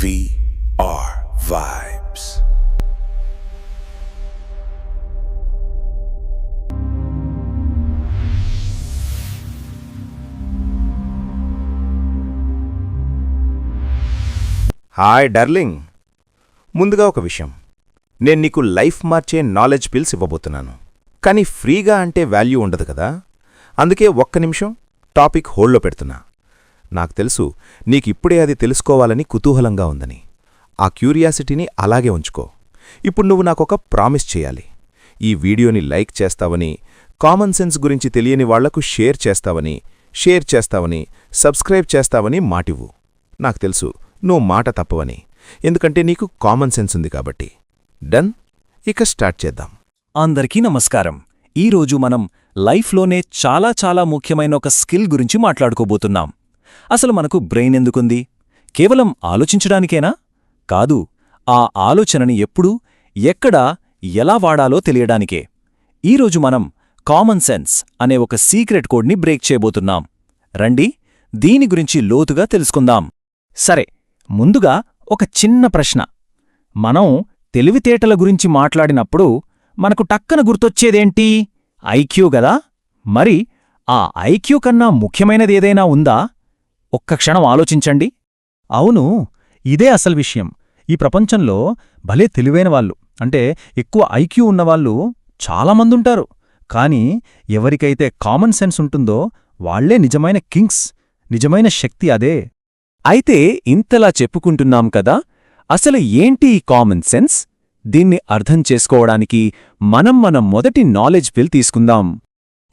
VR Vibes. Hi darling, ముందుగా ఒక విషయం. నేను నీకు లైఫ్ మార్చే నాలెడ్జ్ పిల్స్ ఇవ్వబోతున్నాను. కానీ ఫ్రీగా అంటే వాల్యూ ఉండదు కదా. అందుకే ఒక్క నిమిషం టాపిక్ హోల్డ్లో పెడుతున్నా. నాకు తెలుసు నీకిప్పుడే అది తెలుసుకోవాలని కుతూహలంగా ఉందని. ఆ క్యూరియాసిటీని అలాగే ఉంచుకో. ఇప్పుడు నువ్వు నాకొక ప్రామిస్ చేయాలి. ఈ వీడియోని లైక్ చేస్తావని, కామన్ సెన్స్ గురించి తెలియని వాళ్లకు షేర్ చేస్తావని, సబ్స్క్రైబ్ చేస్తావని మాటివ్వు. నాకు తెలుసు నువ్వు మాట తప్పవని, ఎందుకంటే నీకు కామన్ సెన్స్ ఉంది కాబట్టి. డన్? ఇక స్టార్ట్ చేద్దాం. అందరికీ నమస్కారం. ఈరోజు మనం లైఫ్లోనే చాలా ముఖ్యమైన ఒక స్కిల్ గురించి మాట్లాడుకోబోతున్నాం. అసలు మనకు బ్రెయిన్ ఎందుకుంది? కేవలం ఆలోచించడానికేనా? కాదు, ఆ ఆలోచనని ఎప్పుడు, ఎక్కడ, ఎలా వాడాలో తెలియడానికే. ఈరోజు మనం కామన్ సెన్స్ అనే ఒక సీక్రెట్ కోడ్ని బ్రేక్ చేయబోతున్నాం. రండి, దీని గురించి లోతుగా తెలుసుకుందాం. సరే, ముందుగా ఒక చిన్న ప్రశ్న. మనం తెలివితేటల గురించి మాట్లాడినప్పుడు మనకు టక్కన గుర్తొచ్చేదేంటి? ఐక్యూ గదా? మరి ఆ ఐక్యూ కన్నా ముఖ్యమైనదేదైనా ఉందా? ఒక్క క్షణం ఆలోచించండి. అవును, ఇదే అసలు విషయం. ఈ ప్రపంచంలో భలే తెలివైనవాళ్ళు, అంటే ఎక్కువ ఐక్యూ ఉన్నవాళ్ళు చాలామందుంటారు. కానీ ఎవరికైతే కామన్ సెన్స్ ఉంటుందో వాళ్లే నిజమైన కింగ్స్, నిజమైన శక్తి అదే. అయితే ఇంతలా చెప్పుకుంటున్నాం కదా, అసలు ఏంటి ఈ కామన్ సెన్స్? దీన్ని అర్థం చేసుకోవడానికి మనం మొదటి నాలెడ్జ్ పిల్ తీసుకుందాం.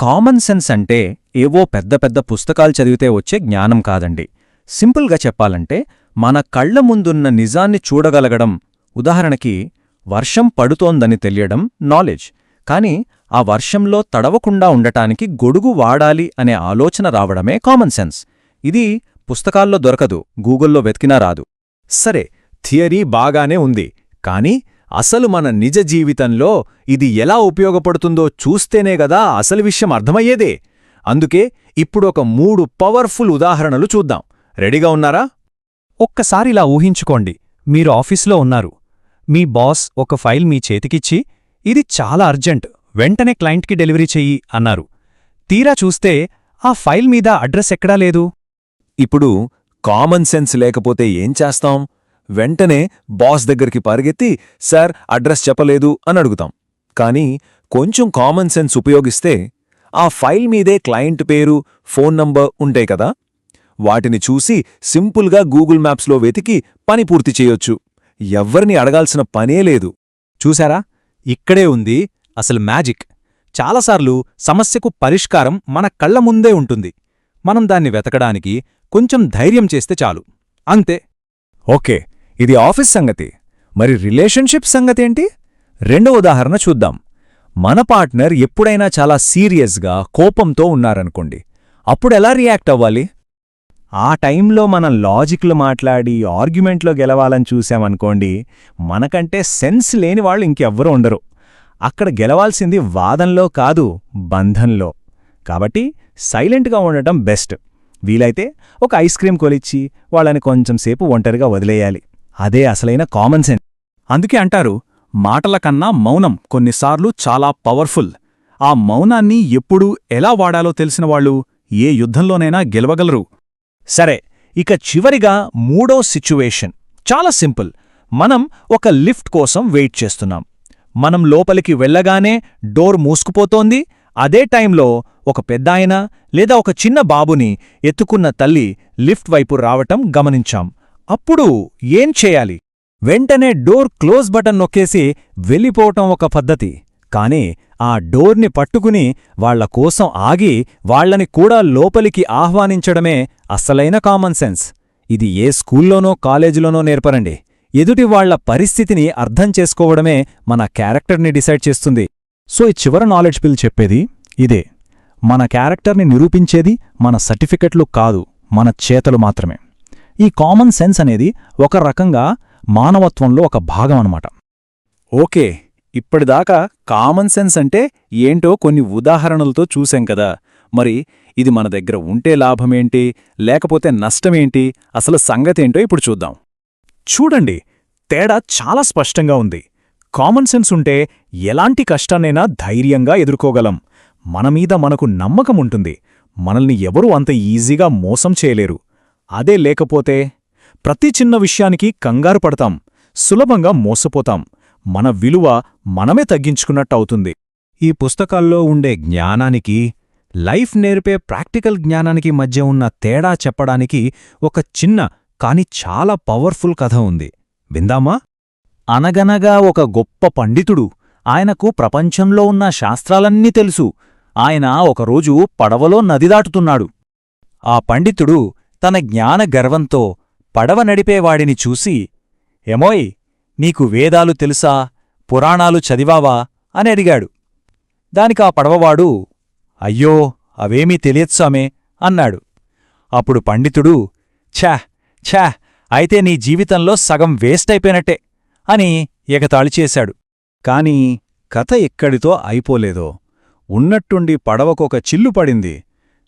కామన్ సెన్స్ అంటే ఏవో పెద్ద పుస్తకాలు చదివితే వచ్చే జ్ఞానం కాదండి. సింపుల్గా చెప్పాలంటే మన కళ్ల ముందున్న నిజాన్ని చూడగలగడం. ఉదాహరణకి, వర్షం పడుతోందని తెలియడం నాలెడ్జ్. కాని ఆ వర్షంలో తడవకుండా ఉండటానికి గొడుగు వాడాలి అనే ఆలోచన రావడమే కామన్ సెన్స్. ఇది పుస్తకాల్లో దొరకదు, గూగుల్లో వెతికినా రాదు. సరే, థియరీ బాగానే ఉంది, కాని అసలు మన నిజ జీవితంలో ఇది ఎలా ఉపయోగపడుతుందో చూస్తేనే గదా అసలు విషయం అర్థమయ్యేదే. అందుకే ఇప్పుడు ఒక 3 పవర్ఫుల్ ఉదాహరణలు చూద్దాం. రెడీగా ఉన్నారా? ఒక్కసారిలా ఊహించుకోండి, మీరు ఆఫీసులో ఉన్నారు. మీ బాస్ ఒక ఫైల్ మీ చేతికిచ్చి, ఇది చాలా అర్జెంట్, వెంటనే క్లయింట్కి డెలివరీ చెయ్యి అన్నారు. తీరా చూస్తే ఆ ఫైల్ మీద అడ్రస్ ఎక్కడా లేదు. ఇప్పుడు కామన్ సెన్స్ లేకపోతే ఏం చేస్తాం? వెంటనే బాస్ దగ్గరికి పరిగెత్తి, సార్ అడ్రస్ చెప్పలేదు అని అడుగుతాం. కానీ కొంచెం కామన్ సెన్స్ ఉపయోగిస్తే ఆ ఫైల్ మీదే క్లయింట్ పేరు, ఫోన్ నంబర్ ఉంటాయి కదా, వాటిని చూసి సింపుల్గా గూగుల్ మ్యాప్స్లో వెతికి పని పూర్తి చేయొచ్చు. ఎవ్వరిని అడగాల్సిన పనే లేదు. చూశారా? ఇక్కడే ఉంది అసలు మ్యాజిక్. చాలాసార్లు సమస్యకు పరిష్కారం మన కళ్ల ముందే ఉంటుంది. మనం దాన్ని వెతకడానికి కొంచెం ధైర్యం చేస్తే చాలు, అంతే. ఓకే, ఇది ఆఫీస్ సంగతి. మరి రిలేషన్షిప్ సంగతేంటి? రెండో ఉదాహరణ చూద్దాం. మన పార్ట్నర్ ఎప్పుడైనా చాలా సీరియస్గా, కోపంతో ఉన్నారనుకోండి. అప్పుడెలా రియాక్ట్ అవ్వాలి? ఆ టైంలో మనం లాజిక్లు మాట్లాడి ఆర్గ్యుమెంట్లో గెలవాలని చూశామనుకోండి, మనకంటే సెన్స్ లేని వాళ్ళు ఇంకెవ్వరూ ఉండరు. అక్కడ గెలవాల్సింది వాదంలో కాదు, బంధంలో. కాబట్టి సైలెంట్గా ఉండటం బెస్ట్. వీలైతే ఒక ఐస్ క్రీం కొలిచ్చి వాళ్ళని కొంచెంసేపు ఒంటరిగా వదిలేయాలి. అదే అసలైన కామన్ సెన్స్. అందుకే అంటారు, మాటల కన్నా మౌనం కొన్నిసార్లు చాలా పవర్ఫుల్. ఆ మౌనాన్ని ఎప్పుడు ఎలా వాడాలో తెలిసినవాళ్లు ఏ యుద్ధంలోనైనా గెలవగలరు. సరే, ఇక చివరిగా మూడో సిచ్యువేషన్ చాలా సింపుల్. మనం ఒక లిఫ్ట్ కోసం వెయిట్ చేస్తున్నాం. మనం లోపలికి వెళ్లగానే డోర్ మూసుకుపోతోంది. అదే టైంలో ఒక పెద్దాయన లేదా ఒక చిన్న బాబుని ఎత్తుకున్న తల్లి లిఫ్ట్ వైపు రావటం గమనించాం. అప్పుడు ఏం చేయాలి? వెంటనే డోర్ క్లోజ్ బటన్ నొక్కేసి వెళ్ళిపోవటం ఒక పద్ధతి. కానీ ఆ డోర్ని పట్టుకుని వాళ్ల కోసం ఆగి వాళ్లని కూడా లోపలికి ఆహ్వానించడమే అసలైన కామన్ సెన్స్. ఇది ఏ స్కూల్లోనో కాలేజీలోనో నేర్పరండి. ఎదుటివాళ్ల పరిస్థితిని అర్థం చేసుకోవడమే మన క్యారెక్టర్ని డిసైడ్ చేస్తుంది. సో ఈ చివరి నాలెడ్జ్ పిల్ చెప్పేది ఇదే. మన క్యారెక్టర్ని నిరూపించేది మన సర్టిఫికెట్లు కాదు, మన చేతలు మాత్రమే. ఈ కామన్ సెన్స్ అనేది ఒక రకంగా మానవత్వంలో ఒక భాగం అన్నమాట. ఓకే, ఇప్పటిదాకా కామన్ సెన్స్ అంటే ఏంటో కొన్ని ఉదాహరణలతో చూశాం కదా. మరి ఇది మన దగ్గర ఉంటే లాభమేంటి, లేకపోతే నష్టమేంటి, అసలు సంగతేంటో ఇప్పుడు చూద్దాం. చూడండి, తేడా చాలా స్పష్టంగా ఉంది. కామన్ సెన్స్ ఉంటే ఎలాంటి కష్టాన్నైనా ధైర్యంగా ఎదుర్కోగలం. మనమీద మనకు నమ్మకముంటుంది. మనల్ని ఎవరూ అంత ఈజీగా మోసం చేయలేరు. అదే లేకపోతే ప్రతి చిన్న విషయానికి కంగారు పడతాం, సులభంగా మోసపోతాం. మన విలువ మనమే తగ్గించుకున్నట్టవుతుంది. ఈ పుస్తకాల్లో ఉండే జ్ఞానానికి, లైఫ్ నేర్పే ప్రాక్టికల్ జ్ఞానానికి మధ్య ఉన్న తేడా చెప్పడానికి ఒక చిన్న కాని చాలా పవర్ఫుల్ కథ ఉంది. విందామా? అనగనగా ఒక గొప్ప పండితుడు. ఆయనకు ప్రపంచంలో ఉన్న శాస్త్రాలన్నీ తెలుసు. ఆయన ఒకరోజు పడవలో నది దాటుతున్నాడు. ఆ పండితుడు తన జ్ఞాన గర్వంతో పడవ నడిపేవాడిని చూసి, "ఏమోయ్, నీకు వేదాలు తెలుసా, పురాణాలు చదివావా?" అని అడిగాడు. దానికా పడవవాడు, "అయ్యో, అవేమీ తెలియత్సామే" అన్నాడు. అప్పుడు పండితుడు, ఛా అయితే నీ జీవితంలో సగం వేస్టైపోయినట్టే" అని ఎగతాళి చేశాడు. కాని కథ ఎక్కడితో అయిపోలేదో. ఉన్నట్టుండి పడవకొక చిల్లు పడింది.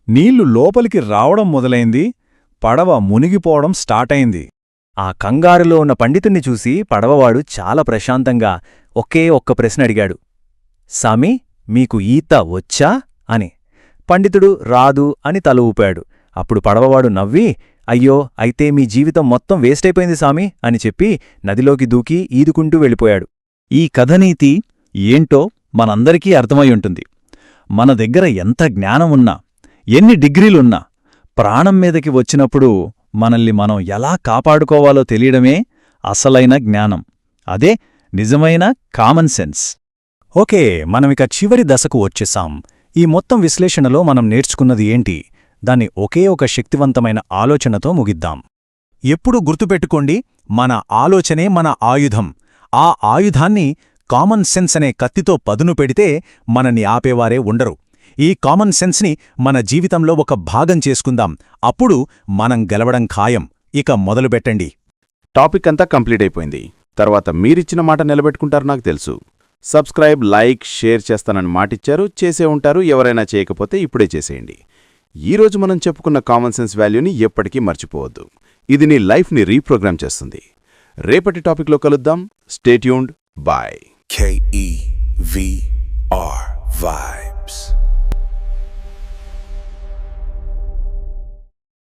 నీళ్లు లోపలికి రావడం మొదలైంది. పడవ మునిగిపోవడం స్టార్టైంది. ఆ కంగారులో ఉన్న పండితుణ్ణి చూసి పడవవాడు చాలా ప్రశాంతంగా ఒకే ఒక్క ప్రశ్న అడిగాడు. "సామీ, మీకు ఈత వచ్చా?" అని. పండితుడు రాదు అని తల ఊపాడు. అప్పుడు పడవవాడు నవ్వి, "అయ్యో, అయితే మీ జీవితం మొత్తం వేస్టైపోయింది సామీ" అని చెప్పి నదిలోకి దూకి ఈదుకుంటూ వెళ్ళిపోయాడు. ఈ కథనీతి ఏంటో మనందరికీ అర్థమయ్యుంటుంది. మన దగ్గర ఎంత జ్ఞానమున్నా, ఎన్ని డిగ్రీలున్నా, ప్రాణం మీదకి వచ్చినప్పుడు మనల్ని మనం ఎలా కాపాడుకోవాలో తెలియడమే అసలైన జ్ఞానం. అదే నిజమైన కామన్ సెన్స్. ఓకే, మనమిక చివరి దశకు వచ్చేశాం. ఈ మొత్తం విశ్లేషణలో మనం నేర్చుకున్నది ఏంటి? దాన్ని ఒకే ఒక శక్తివంతమైన ఆలోచనతో ముగిద్దాం. ఎప్పుడూ గుర్తుపెట్టుకోండి, మన ఆలోచనే మన ఆయుధం. ఆ ఆయుధాన్ని కామన్ సెన్స్ అనే కత్తితో పదును పెడితే మనని ఆపేవారే ఉండరు. ఈ కామన్ సెన్స్ని మన జీవితంలో ఒక భాగం చేసుకుందాం. అప్పుడు మనం గెలవడం ఖాయం. ఇక మొదలుపెట్టండి. టాపిక్ అంతా కంప్లీట్ అయిపోయింది. తర్వాత మీరిచ్చిన మాట నిలబెట్టుకుంటారు నాకు తెలుసు. సబ్స్క్రైబ్, లైక్, షేర్ చేస్తానని మాటిచ్చారు, చేసే ఉంటారు. ఎవరైనా చేయకపోతే ఇప్పుడే చేసేయండి. ఈరోజు మనం చెప్పుకున్న కామన్ సెన్స్ వాల్యూని ఎప్పటికీ మర్చిపోవద్దు. ఇది నీ లైఫ్ని రీప్రోగ్రామ్ చేస్తుంది. రేపటి టాపిక్లో కలుద్దాం. Stay tuned. Bye. KEVR Vibes.